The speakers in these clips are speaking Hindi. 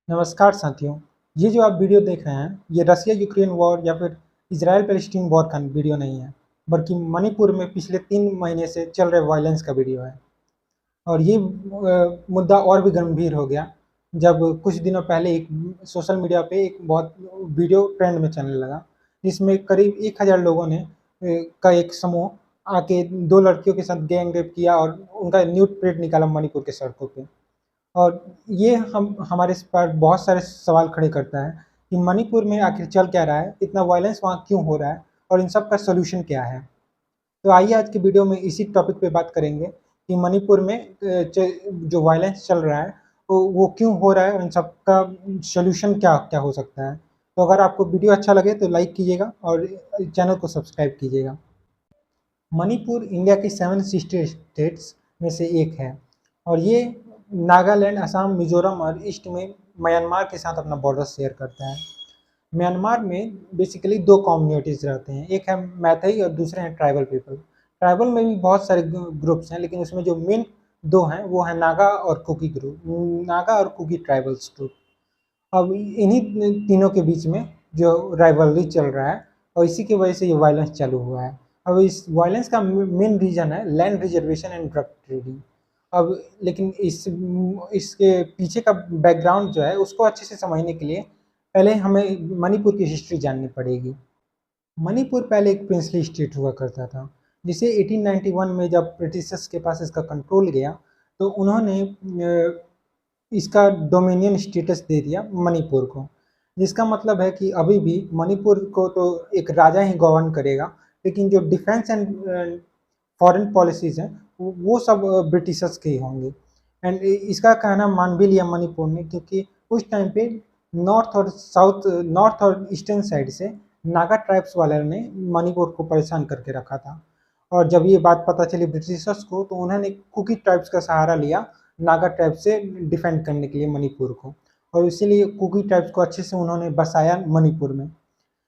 नमस्कार साथियों। ये जो आप वीडियो देख रहे हैं, ये रसिया यूक्रेन वॉर या फिर इजराइल पैलेस्टीन वॉर का वीडियो नहीं है, बल्कि मणिपुर में पिछले 3 महीने से चल रहे वायलेंस का वीडियो है। और ये मुद्दा और भी गंभीर हो गया, जब कुछ दिनों पहले एक सोशल मीडिया पे एक बहुत वीडियो ट्रेंड में चलने लगा, जिसमें करीब 1000 लोगों ने का एक समूह आके 2 लड़कियों के साथ गैंग रेप किया और उनका न्यूड परेड निकाला मणिपुर के सड़कों पे। और ये हम हमारे इस पर बहुत सारे सवाल खड़े करता है कि मणिपुर में आखिर चल क्या रहा है, इतना वायलेंस वहाँ क्यों हो रहा है और इन सब का सॉल्यूशन क्या है। तो आइए आज की वीडियो में इसी टॉपिक पे बात करेंगे कि मणिपुर में जो वायलेंस चल रहा है वो क्यों हो रहा है और इन सब का सॉल्यूशन क्या क्या हो सकता है। तो अगर आपको वीडियो अच्छा लगे तो लाइक कीजिएगा और चैनल को सब्सक्राइब कीजिएगा। मणिपुर इंडिया की 7 सिस्टर स्टेट्स में से एक है और ये नागालैंड, असम, मिजोरम और ईस्ट में म्यांमार के साथ अपना बॉर्डर शेयर करता है। म्यांमार में बेसिकली 2 कम्युनिटीज़ रहते हैं, एक है मैथई और दूसरे हैं ट्राइबल पीपल। ट्राइबल में भी बहुत सारे ग्रुप्स हैं, लेकिन उसमें जो मेन 2 हैं वो है नागा और कुकी ग्रुप, नागा और कुकी ट्राइबल्स ग्रुप। अब इन्हीं तीनों के बीच में जो राइवलरी चल रहा है और इसी की वजह से ये वायलेंस चालू हुआ है। अब इस वायलेंस का मेन रीज़न है land reservation and drug trading. अब लेकिन इसके पीछे का बैकग्राउंड जो है उसको अच्छे से समझने के लिए पहले हमें मणिपुर की हिस्ट्री जाननी पड़ेगी। मणिपुर पहले एक प्रिंसली स्टेट हुआ करता था, जिसे 1891 में जब ब्रिटिशर्स के पास इसका कंट्रोल गया तो उन्होंने इसका डोमिनियन स्टेटस दे दिया मणिपुर को। जिसका मतलब है कि अभी भी मणिपुर को तो एक राजा ही गवर्न करेगा, लेकिन जो डिफेंस एंड फॉरेन पॉलिसीज़ हैं वो सब ब्रिटिशर्स के ही होंगे। एंड इसका कहना मान भी लिया मणिपुर ने, क्योंकि उस टाइम पे नॉर्थ और ईस्टर्न साइड से नागा ट्राइब्स वाले ने मणिपुर को परेशान करके रखा था। और जब ये बात पता चली ब्रिटिशर्स को तो उन्होंने कुकी ट्राइब्स का सहारा लिया नागा ट्राइब से डिफेंड करने के लिए मणिपुर को, और इसीलिए कुकी ट्राइब्स को अच्छे से उन्होंने बसाया मणिपुर में।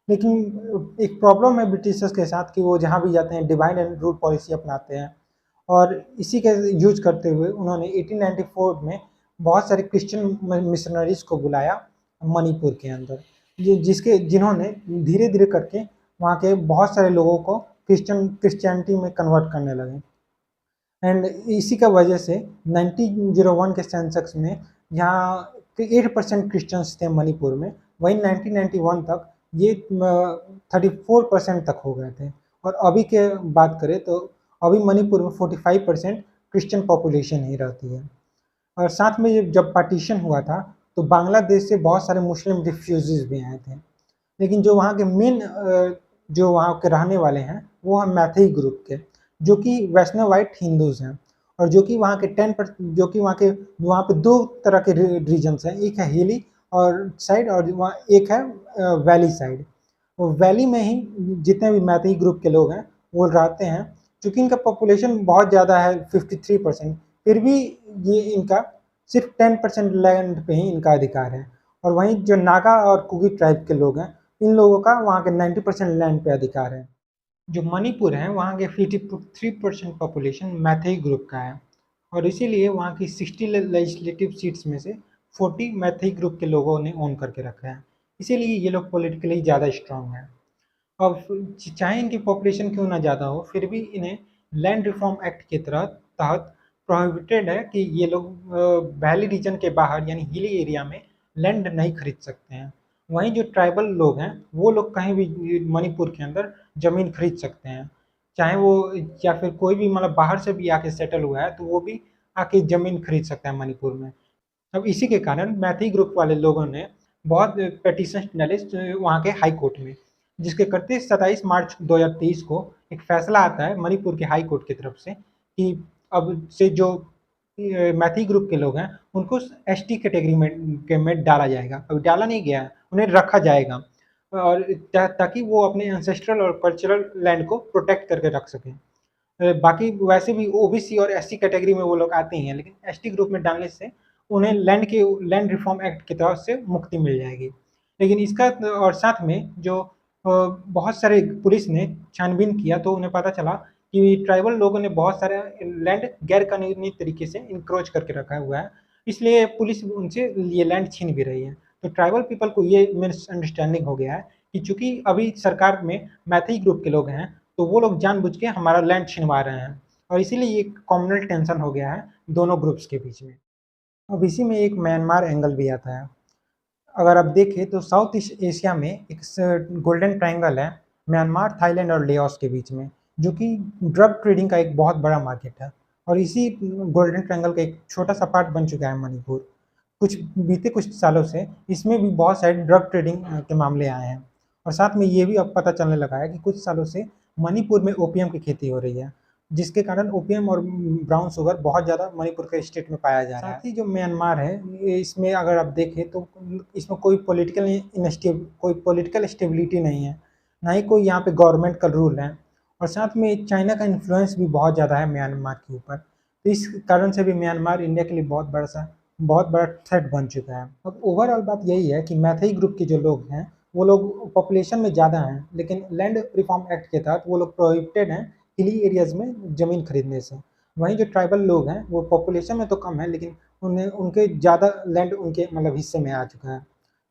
लेकिन एक प्रॉब्लम है ब्रिटिशर्स के साथ कि वो जहाँ भी जाते हैं डिवाइड एंड रूल पॉलिसी अपनाते हैं, और इसी के यूज करते हुए उन्होंने 1894 में बहुत सारे क्रिश्चियन मिशनरीज को बुलाया मणिपुर के अंदर, जिन्होंने धीरे धीरे करके वहाँ के बहुत सारे लोगों को क्रिश्चियनिटी में कन्वर्ट करने लगे। एंड इसी का वजह से 1901 के सेंसक्स में यहाँ 8% क्रिश्चियंस थे मणिपुर में, वहीं 1991 तक ये 34% तक हो गए थे। और अभी के बात करें तो अभी मणिपुर में 45% क्रिश्चियन पॉपुलेशन ही रहती है। और साथ में जब पार्टीशन हुआ था तो बांग्लादेश से बहुत सारे मुस्लिम रिफ्यूजीज भी आए थे, लेकिन जो वहाँ के मेन जो वहाँ के रहने वाले हैं वो हैं मैथई ग्रुप के, जो कि वैष्णवाइट हिंदूज हैं, और जो कि वहाँ के 10% जो कि वहाँ पे 2 तरह के रीजन्स हैं, एक है हिली और साइड और वहाँ एक है वैली साइड। वो वैली में ही जितने भी मैथई ग्रुप के लोग हैं वो रहते हैं। चूँकि इनका पॉपुलेशन बहुत ज़्यादा है 53%, फिर भी ये इनका सिर्फ 10% लैंड पे ही इनका अधिकार है। और वहीं जो नागा और कुकी ट्राइब के लोग हैं, इन लोगों का वहाँ के 90% लैंड पे अधिकार है। जो मणिपुर है वहाँ के 53% पॉपुलेशन मैथई ग्रुप का है, और इसीलिए वहाँ की 60 लेजिस्लेटिव सीट्स में से 40 मैथई ग्रुप के लोगों ने ओन करके रखा है। इसीलिए ये लोग पॉलिटिकली ज़्यादा स्ट्रांग हैं। अब चाहे इनकी पॉपुलेशन क्यों ना ज़्यादा हो, फिर भी इन्हें लैंड रिफॉर्म एक्ट के तहत प्रोहिबिटेड है कि ये लोग वैली रीजन के बाहर यानी हिली एरिया में लैंड नहीं खरीद सकते हैं। वहीं जो ट्राइबल लोग हैं वो लोग कहीं भी मणिपुर के अंदर ज़मीन खरीद सकते हैं, चाहे वो या फिर कोई भी मतलब बाहर से भी आके सेटल हुआ है तो वो भी आके ज़मीन खरीद सकता है मणिपुर में। अब इसी के कारण मैथी ग्रुप वाले लोगों ने बहुत पिटीशन डाले वहाँ के हाई कोर्ट में, जिसके करते 27 मार्च 2023 को एक फैसला आता है मणिपुर के हाई कोर्ट की तरफ से कि अब से जो मैथी ग्रुप के लोग हैं उनको एसटी कैटेगरी में डाला जाएगा। अब डाला नहीं गया है, उन्हें रखा जाएगा, और ताकि वो अपने एंसेस्ट्रल और कल्चरल लैंड को प्रोटेक्ट करके रख सकें। बाकी वैसे भी ओबीसी और एससी कैटेगरी में वो लोग आते ही हैं, लेकिन एसटी ग्रुप में डालने से उन्हें लैंड रिफॉर्म एक्ट की तरफ से मुक्ति मिल जाएगी। लेकिन इसका और साथ में जो बहुत सारे पुलिस ने छानबीन किया तो उन्हें पता चला कि ट्राइबल लोगों ने बहुत सारे लैंड गैर कानूनी तरीके से इंक्रोच करके रखा हुआ है, इसलिए पुलिस उनसे ये लैंड छीन भी रही है। तो ट्राइबल पीपल को ये मिसअंडरस्टैंडिंग हो गया है कि चूंकि अभी सरकार में मैथी ग्रुप के लोग हैं, तो वो लोग जानबूझ के हमारा लैंड छीनवा रहे हैं, और इसीलिए ये कम्युनल टेंशन हो गया है दोनों ग्रुप्स के बीच में। अब इसी में एक म्यांमार एंगल भी आता है। अगर आप देखें तो साउथ ईस्ट एशिया में एक गोल्डन ट्रायंगल है म्यांमार, थाईलैंड और लाओस के बीच में, जो कि ड्रग ट्रेडिंग का एक बहुत बड़ा मार्केट है। और इसी गोल्डन ट्रायंगल का एक छोटा सा पार्ट बन चुका है मणिपुर। बीते कुछ सालों से इसमें भी बहुत सारे ड्रग ट्रेडिंग के मामले आए हैं। और साथ में ये भी अब पता चलने लगा है कि कुछ सालों से मणिपुर में ओपीएम की खेती हो रही है, जिसके कारण ओपीएम और ब्राउन शुगर बहुत ज़्यादा मणिपुर के स्टेट में पाया जा रहा है। साथ ही जो म्यांमार है, इसमें अगर आप देखें तो इसमें कोई पॉलिटिकल स्टेबिलिटी नहीं है, ना ही कोई यहाँ पे गवर्नमेंट का रूल है। और साथ में चाइना का इन्फ्लुएंस भी बहुत ज़्यादा है म्यांमार के ऊपर। तो इस कारण से भी म्यांमार इंडिया के लिए बहुत बड़ा थ्रेट बन चुका है। अब ओवरऑल बात यही है कि मैथई ग्रुप के जो लोग हैं, वो लोग पॉपुलेशन में ज़्यादा हैं, लेकिन लैंड रिफॉर्म एक्ट के तहत वो लोग प्रोहिबिटेड हैं हिली एरियाज़ में ज़मीन खरीदने से। वहीं जो ट्राइबल लोग हैं वो पॉपुलेशन में तो कम है, लेकिन उनके ज़्यादा लैंड उनके हिस्से में आ चुका है।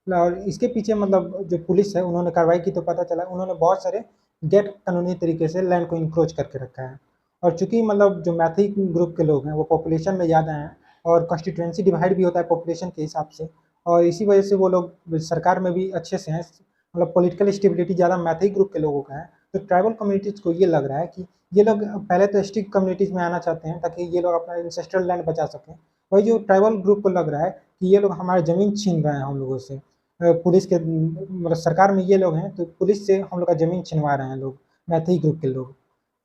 और इसके पीछे जो पुलिस है उन्होंने कार्रवाई की तो पता चला उन्होंने बहुत सारे गैर कानूनी तरीके से लैंड को इंक्रोच करके रखा है। और चूंकि जो मैथी ग्रुप के लोग हैं वो पॉपुलेशन में ज़्यादा हैं, और कॉन्स्टिट्यूएंसी डिवाइड भी होता है पॉपुलेशन के हिसाब से, और इसी वजह से वो लोग सरकार में भी अच्छे से हैं, पॉलिटिकल स्टेबिलिटी ज़्यादा मैथी ग्रुप के लोगों का है। तो ट्राइबल कम्युनिटीज़ को ये लग रहा है कि ये लोग पहले तो एसटी कम्युनिटीज़ में आना चाहते हैं ताकि ये लोग अपना इंसेस्ट्रल लैंड बचा सकें। वही जो ट्राइबल ग्रुप को लग रहा है कि ये लोग हमारी ज़मीन छीन रहे हैं हम लोगों से। पुलिस के सरकार में ये लोग हैं तो पुलिस से हम लोग का ज़मीन छिनवा रहे हैं लोग, मैथी ग्रुप के लोग।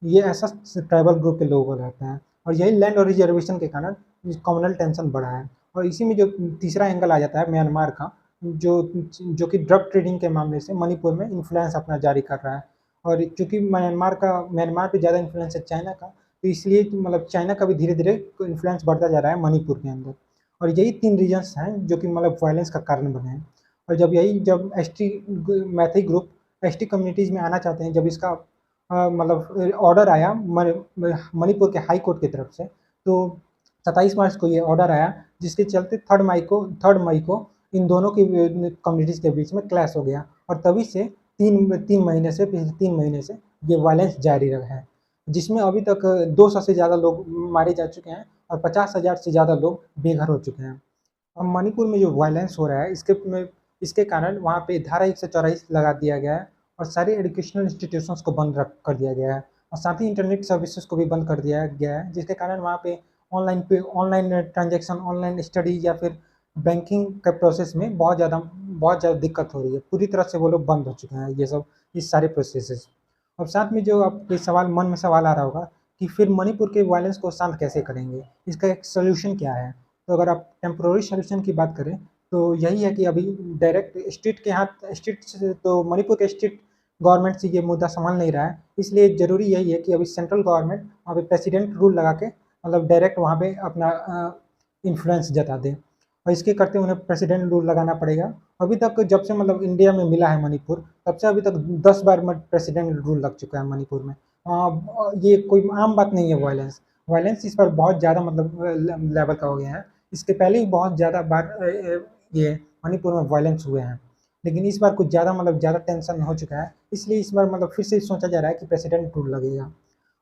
ये ऐसा ट्राइबल ग्रुप के लोगों को रहता है, और यही लैंड और रिजर्वेशन के कारण कम्युनल टेंशन बढ़ा है। और इसी में जो तीसरा एंगल आ जाता है म्यांमार का, जो कि ड्रग ट्रेडिंग के मामले से मणिपुर में इन्फ्लुएंस अपना जारी कर रहा है। और चूँकि म्यांमार पे ज़्यादा इन्फ्लुएंस है चाइना का, तो इसलिए चाइना का भी धीरे-धीरे इन्फ्लुएंस बढ़ता जा रहा है मणिपुर के अंदर। और यही 3 रीजन्स हैं जो कि वायलेंस का कारण बने हैं। और जब मैथी ग्रुप एसटी कम्युनिटीज़ में आना चाहते हैं, जब इसका ऑर्डर आया मणिपुर के हाई कोर्ट की तरफ से, तो 27 मार्च को ये ऑर्डर आया, जिसके चलते 3 मई को इन दोनों की कम्युनिटीज़ के बीच में क्लैश हो गया। और तभी से पिछले 3 महीने से ये वायलेंस जारी रहा है, जिसमें अभी तक 200 से ज़्यादा लोग मारे जा चुके हैं और 50,000 से ज़्यादा लोग बेघर हो चुके हैं। अब मणिपुर में जो वायलेंस हो रहा है इसके कारण वहाँ पे धारा 144 लगा दिया गया है, और सारे एजुकेशनल इंस्टीट्यूशंस को बंद कर दिया गया है, और साथ ही इंटरनेट सर्विसेज को भी बंद कर दिया गया है, जिसके कारण वहाँ पे ऑनलाइन ट्रांजैक्शन, ऑनलाइन स्टडी या फिर बैंकिंग के प्रोसेस में बहुत ज़्यादा दिक्कत हो रही है। पूरी तरह से वो लोग बंद हो चुके हैं ये सारे प्रोसेसेस। और साथ में जो आपके मन में सवाल आ रहा होगा कि फिर मणिपुर के वायलेंस को शांत कैसे करेंगे, इसका एक सोल्यूशन क्या है? तो अगर आप टेम्पोररी सोल्यूशन की बात करें तो यही है कि अभी डायरेक्ट स्टेट से तो मणिपुर के स्टेट गवर्नमेंट से ये मुद्दा संभाल नहीं रहा है, इसलिए ज़रूरी यही है कि अभी सेंट्रल गवर्नमेंट वहाँ पे प्रेसिडेंट रूल लगा के डायरेक्ट वहाँ पे अपना इन्फ्लुएंस जता दे, और इसके करते उन्हें प्रेसिडेंट रूल लगाना पड़ेगा। अभी तक जब से इंडिया में मिला है मणिपुर, तब से अभी तक 10 बार प्रेसिडेंट रूल लग चुका है मणिपुर में। ये कोई आम बात नहीं है वायलेंस इस पर बहुत ज़्यादा लेवल का हो गया है। इसके पहले ही बहुत ज़्यादा बार ये मणिपुर में वायलेंस हुए हैं, लेकिन इस बार कुछ ज़्यादा टेंशन हो चुका है, इसलिए इस बार फिर से सोचा जा रहा है कि प्रेसिडेंट रूल लगेगा।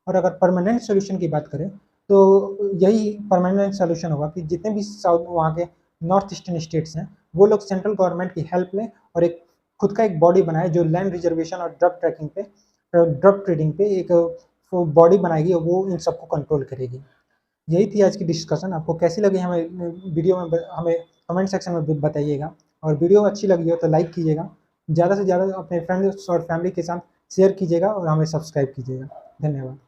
और अगर परमानेंट सोल्यूशन की बात करें तो यही परमानेंट सोल्यूशन होगा कि जितने भी वहाँ के नॉर्थ ईस्टर्न स्टेट्स हैं, वो लोग सेंट्रल गवर्नमेंट की हेल्प लें और खुद का एक बॉडी बनाए जो लैंड रिजर्वेशन और ड्रग ट्रेडिंग पे एक बॉडी बनाएगी और वो इन सबको कंट्रोल करेगी। यही थी आज की डिस्कशन। आपको कैसी लगी हमें कमेंट सेक्शन में बताइएगा, और वीडियो अच्छी लगी हो तो लाइक कीजिएगा, ज़्यादा से ज़्यादा अपने फ्रेंड्स और फैमिली के साथ शेयर कीजिएगा, और हमें सब्सक्राइब कीजिएगा। धन्यवाद।